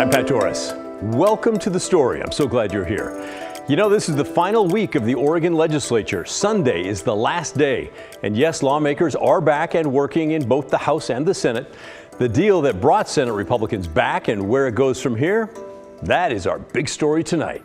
I'm Pat Torres. Welcome to The Story. I'm so glad you're here. You know, this is the final week of the Oregon legislature. Sunday is the last day. And yes, lawmakers are back and working in both the House and the Senate. The deal that brought Senate Republicans back and where it goes from here, that is our big story tonight.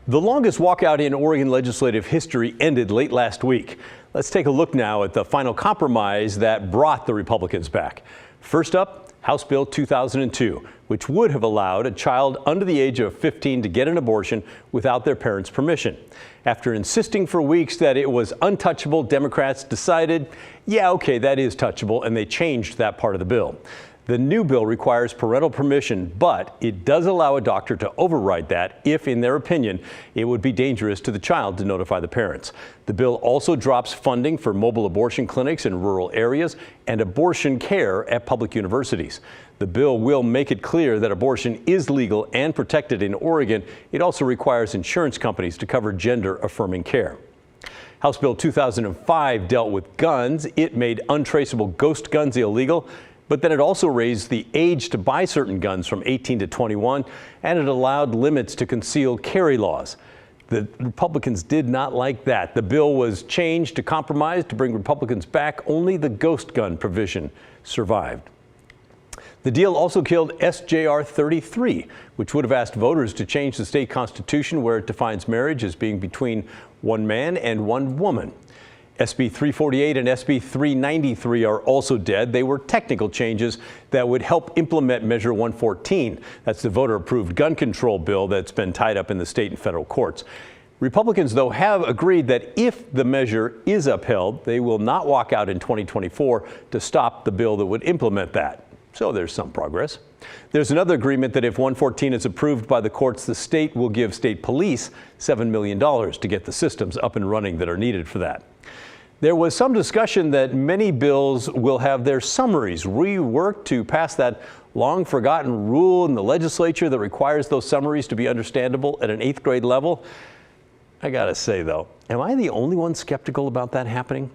The longest walkout in Oregon legislative history ended late last week. Let's take a look now at the final compromise that brought the Republicans back. First up, House Bill 2002, which would have allowed a child under the age of 15 to get an abortion without their parents' permission. After insisting for weeks that it was untouchable, Democrats decided, yeah, okay, that is touchable, and they changed that part of the bill. The new bill requires parental permission, but it does allow a doctor to override that if, in their opinion, it would be dangerous to the child to notify the parents. The bill also drops funding for mobile abortion clinics in rural areas and abortion care at public universities. The bill will make it clear that abortion is legal and protected in Oregon. It also requires insurance companies to cover gender-affirming care. House Bill 2005 dealt with guns. It made untraceable ghost guns illegal. But then it also raised the age to buy certain guns from 18 to 21, and it allowed limits to concealed carry laws. The Republicans did not like that. The bill was changed to compromise to bring Republicans back. Only the ghost gun provision survived. The deal also killed SJR 33, which would have asked voters to change the state constitution where it defines marriage as being between one man and one woman. SB 348 and SB 393 are also dead. They were technical changes that would help implement Measure 114. That's the voter-approved gun control bill that's been tied up in the state and federal courts. Republicans, though, have agreed that if the measure is upheld, they will not walk out in 2024 to stop the bill that would implement that. So there's some progress. There's another agreement that if 114 is approved by the courts, the state will give state police $7 million to get the systems up and running that are needed for that. There was some discussion that many bills will have their summaries reworked to pass that long-forgotten rule in the legislature that requires those summaries to be understandable at an 8th grade level. I gotta say, though, am I the only one skeptical about that happening?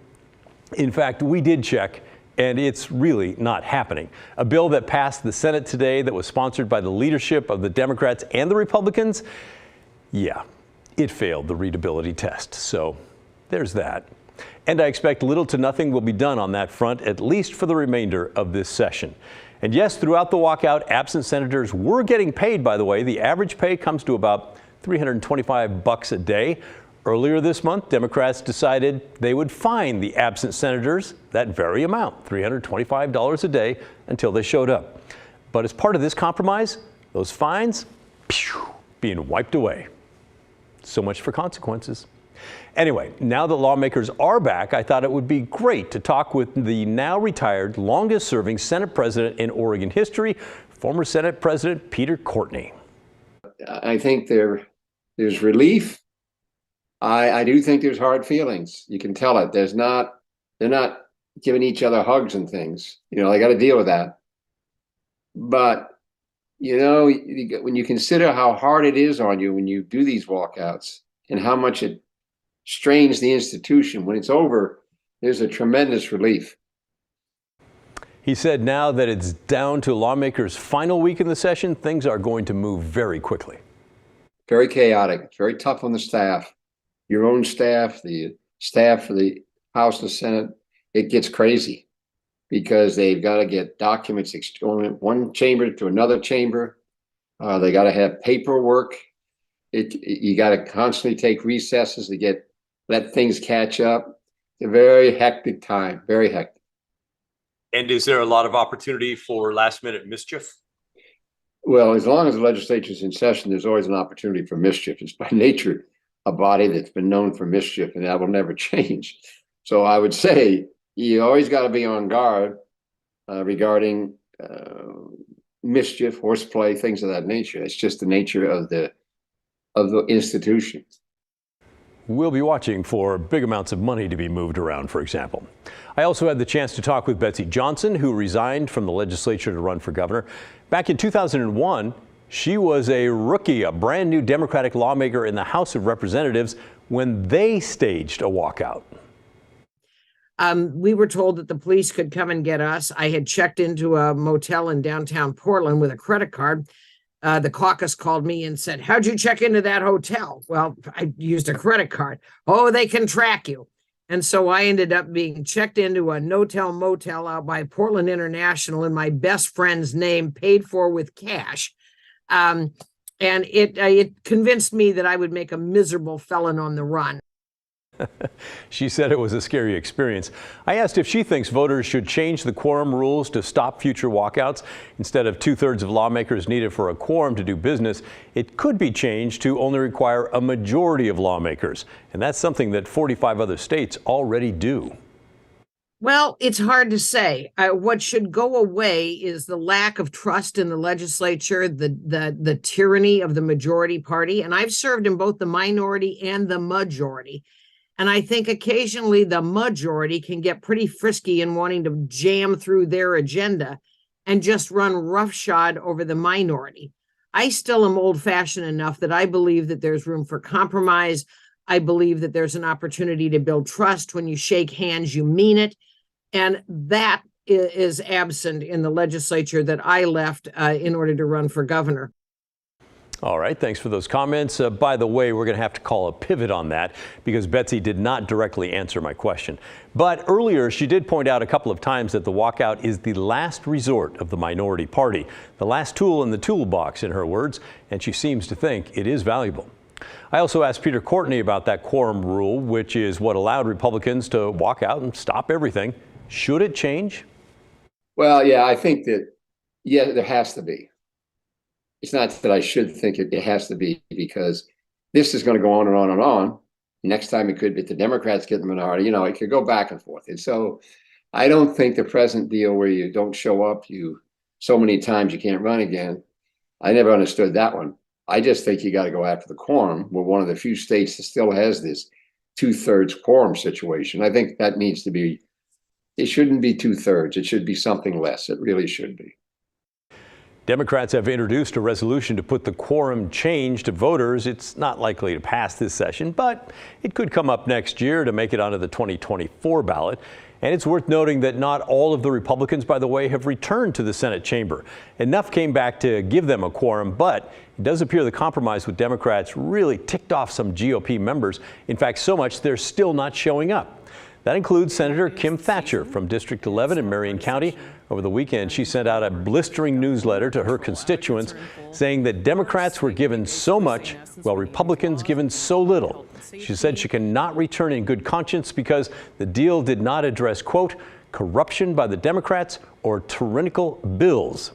In fact, we did check, and it's really not happening. A bill that passed the Senate today that was sponsored by the leadership of the Democrats and the Republicans, yeah, it failed the readability test. So there's that. And I expect little to nothing will be done on that front, at least for the remainder of this session. And yes, throughout the walkout, absent senators were getting paid, by the way. The average pay comes to about $325 a day. Earlier this month, Democrats decided they would fine the absent senators that very amount, $325 a day, until they showed up. But as part of this compromise, those fines, being wiped away. So much for consequences. Anyway, now that lawmakers are back, I thought it would be great to talk with the now retired, longest serving Senate president in Oregon history, former Senate President Peter Courtney. I think there's relief. I do think there's hard feelings. You can tell it. They're not giving each other hugs and things. You know, they got to deal with that. But, you know, when you consider how hard it is on you when you do these walkouts and how much it strains the institution, when it's over, there's a tremendous relief. He said now that it's down to lawmakers' final week in the session, things are going to move very quickly. Very chaotic. It's very tough on the staff. Your own staff, the staff for the House and Senate, it gets crazy because they've got to get documents going one chamber to another chamber. They got to have paperwork. You got to constantly take recesses to let things catch up. It's a very hectic time, very hectic. And is there a lot of opportunity for last minute mischief? Well, as long as the legislature is in session, there's always an opportunity for mischief. It's by nature a body that's been known for mischief, and that will never change. So I would say you always got to be on guard regarding mischief, horseplay, things of that nature. It's just the nature of the institution. We'll be watching for big amounts of money to be moved around, for example. I also had the chance to talk with Betsy Johnson, who resigned from the legislature to run for governor. Back in 2001, she was a rookie, a brand new Democratic lawmaker in the House of Representatives when they staged a walkout. We were told that the police could come and get us. I had checked into a motel in downtown Portland with a credit card. The caucus called me and said, "How'd you check into that hotel?" Well, I used a credit card. "Oh, they can track you." And so I ended up being checked into a no-tell motel out by Portland International in my best friend's name, paid for with cash. And it convinced me that I would make a miserable felon on the run. She said it was a scary experience. I asked if she thinks voters should change the quorum rules to stop future walkouts. Instead of 2/3 of lawmakers needed for a quorum to do business, it could be changed to only require a majority of lawmakers. And that's something that 45 other states already do. Well, it's hard to say. What should go away is the lack of trust in the legislature, the tyranny of the majority party. And I've served in both the minority and the majority. And I think occasionally the majority can get pretty frisky in wanting to jam through their agenda and just run roughshod over the minority. I still am old-fashioned enough that I believe that there's room for compromise. I believe that there's an opportunity to build trust. When you shake hands, you mean it. And that is absent in the legislature that I left in order to run for governor. All right, thanks for those comments. By the way, we're going to have to call a pivot on that because Betsy did not directly answer my question. But earlier, she did point out a couple of times that the walkout is the last resort of the minority party, the last tool in the toolbox, in her words, and she seems to think it is valuable. I also asked Peter Courtney about that quorum rule, which is what allowed Republicans to walk out and stop everything. Should it change? Well, yeah, I think that, yeah, there has to be. It's not that I should think it has to be, because this is going to go on and on and on. Next time it could be the Democrats get the minority, it could go back and forth. And so I don't think the present deal where you don't show up, so many times you can't run again. I never understood that one. I just think you got to go after the quorum. We're one of the few states that still has this 2/3 quorum situation. I think that needs to be, it shouldn't be 2/3. It should be something less. It really should be. Democrats have introduced a resolution to put the quorum change to voters. It's not likely to pass this session, but it could come up next year to make it onto the 2024 ballot. And it's worth noting that not all of the Republicans, by the way, have returned to the Senate chamber. Enough came back to give them a quorum, but it does appear the compromise with Democrats really ticked off some GOP members. In fact, so much they're still not showing up. That includes Senator Kim Thatcher from District 11 in Marion County. Over the weekend, she sent out a blistering newsletter to her constituents saying that Democrats were given so much while Republicans given so little. She said she cannot return in good conscience because the deal did not address, quote, corruption by the Democrats or tyrannical bills.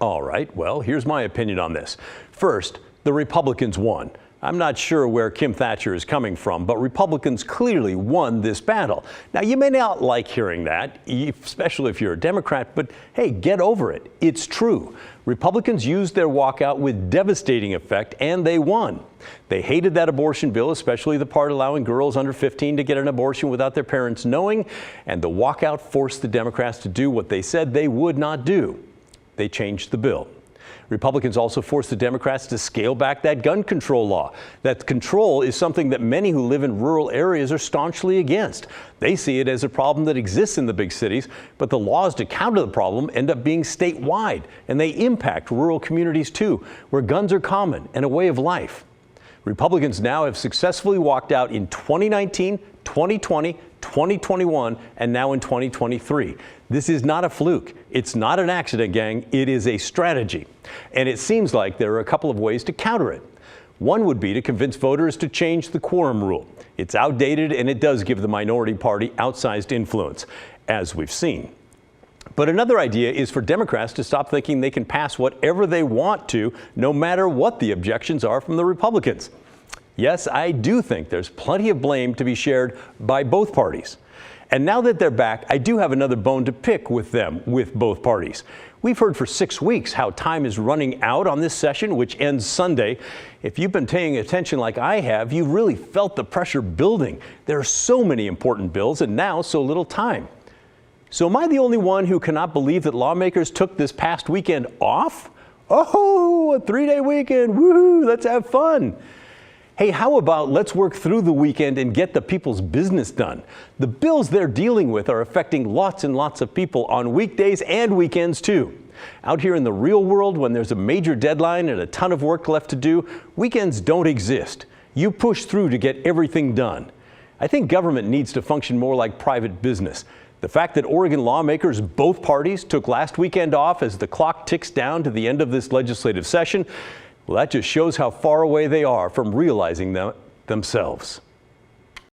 All right, well, here's my opinion on this. First, the Republicans won. I'm not sure where Kim Thatcher is coming from, but Republicans clearly won this battle. Now, you may not like hearing that, especially if you're a Democrat, but hey, get over it. It's true. Republicans used their walkout with devastating effect, and they won. They hated that abortion bill, especially the part allowing girls under 15 to get an abortion without their parents knowing, and the walkout forced the Democrats to do what they said they would not do. They changed the bill. Republicans also forced the Democrats to scale back that gun control law. That control is something that many who live in rural areas are staunchly against. They see it as a problem that exists in the big cities, but the laws to counter the problem end up being statewide, and they impact rural communities too, where guns are common and a way of life. Republicans now have successfully walked out in 2019, 2020, 2021, and now in 2023. This is not a fluke. It's not an accident, gang. It is a strategy. And it seems like there are a couple of ways to counter it. One would be to convince voters to change the quorum rule. It's outdated, and it does give the minority party outsized influence, as we've seen. But another idea is for Democrats to stop thinking they can pass whatever they want to, no matter what the objections are from the Republicans. Yes, I do think there's plenty of blame to be shared by both parties. And now that they're back, I do have another bone to pick with them, with both parties. We've heard for 6 weeks how time is running out on this session, which ends Sunday. If you've been paying attention like I have, you really felt the pressure building. There are so many important bills and now so little time. So am I the only one who cannot believe that lawmakers took this past weekend off? Oh, a 3-day weekend, woohoo, let's have fun. Hey, how about let's work through the weekend and get the people's business done? The bills they're dealing with are affecting lots and lots of people on weekdays and weekends too. Out here in the real world, when there's a major deadline and a ton of work left to do, weekends don't exist. You push through to get everything done. I think government needs to function more like private business. The fact that Oregon lawmakers, both parties, took last weekend off as the clock ticks down to the end of this legislative session, well, that just shows how far away they are from realizing them themselves.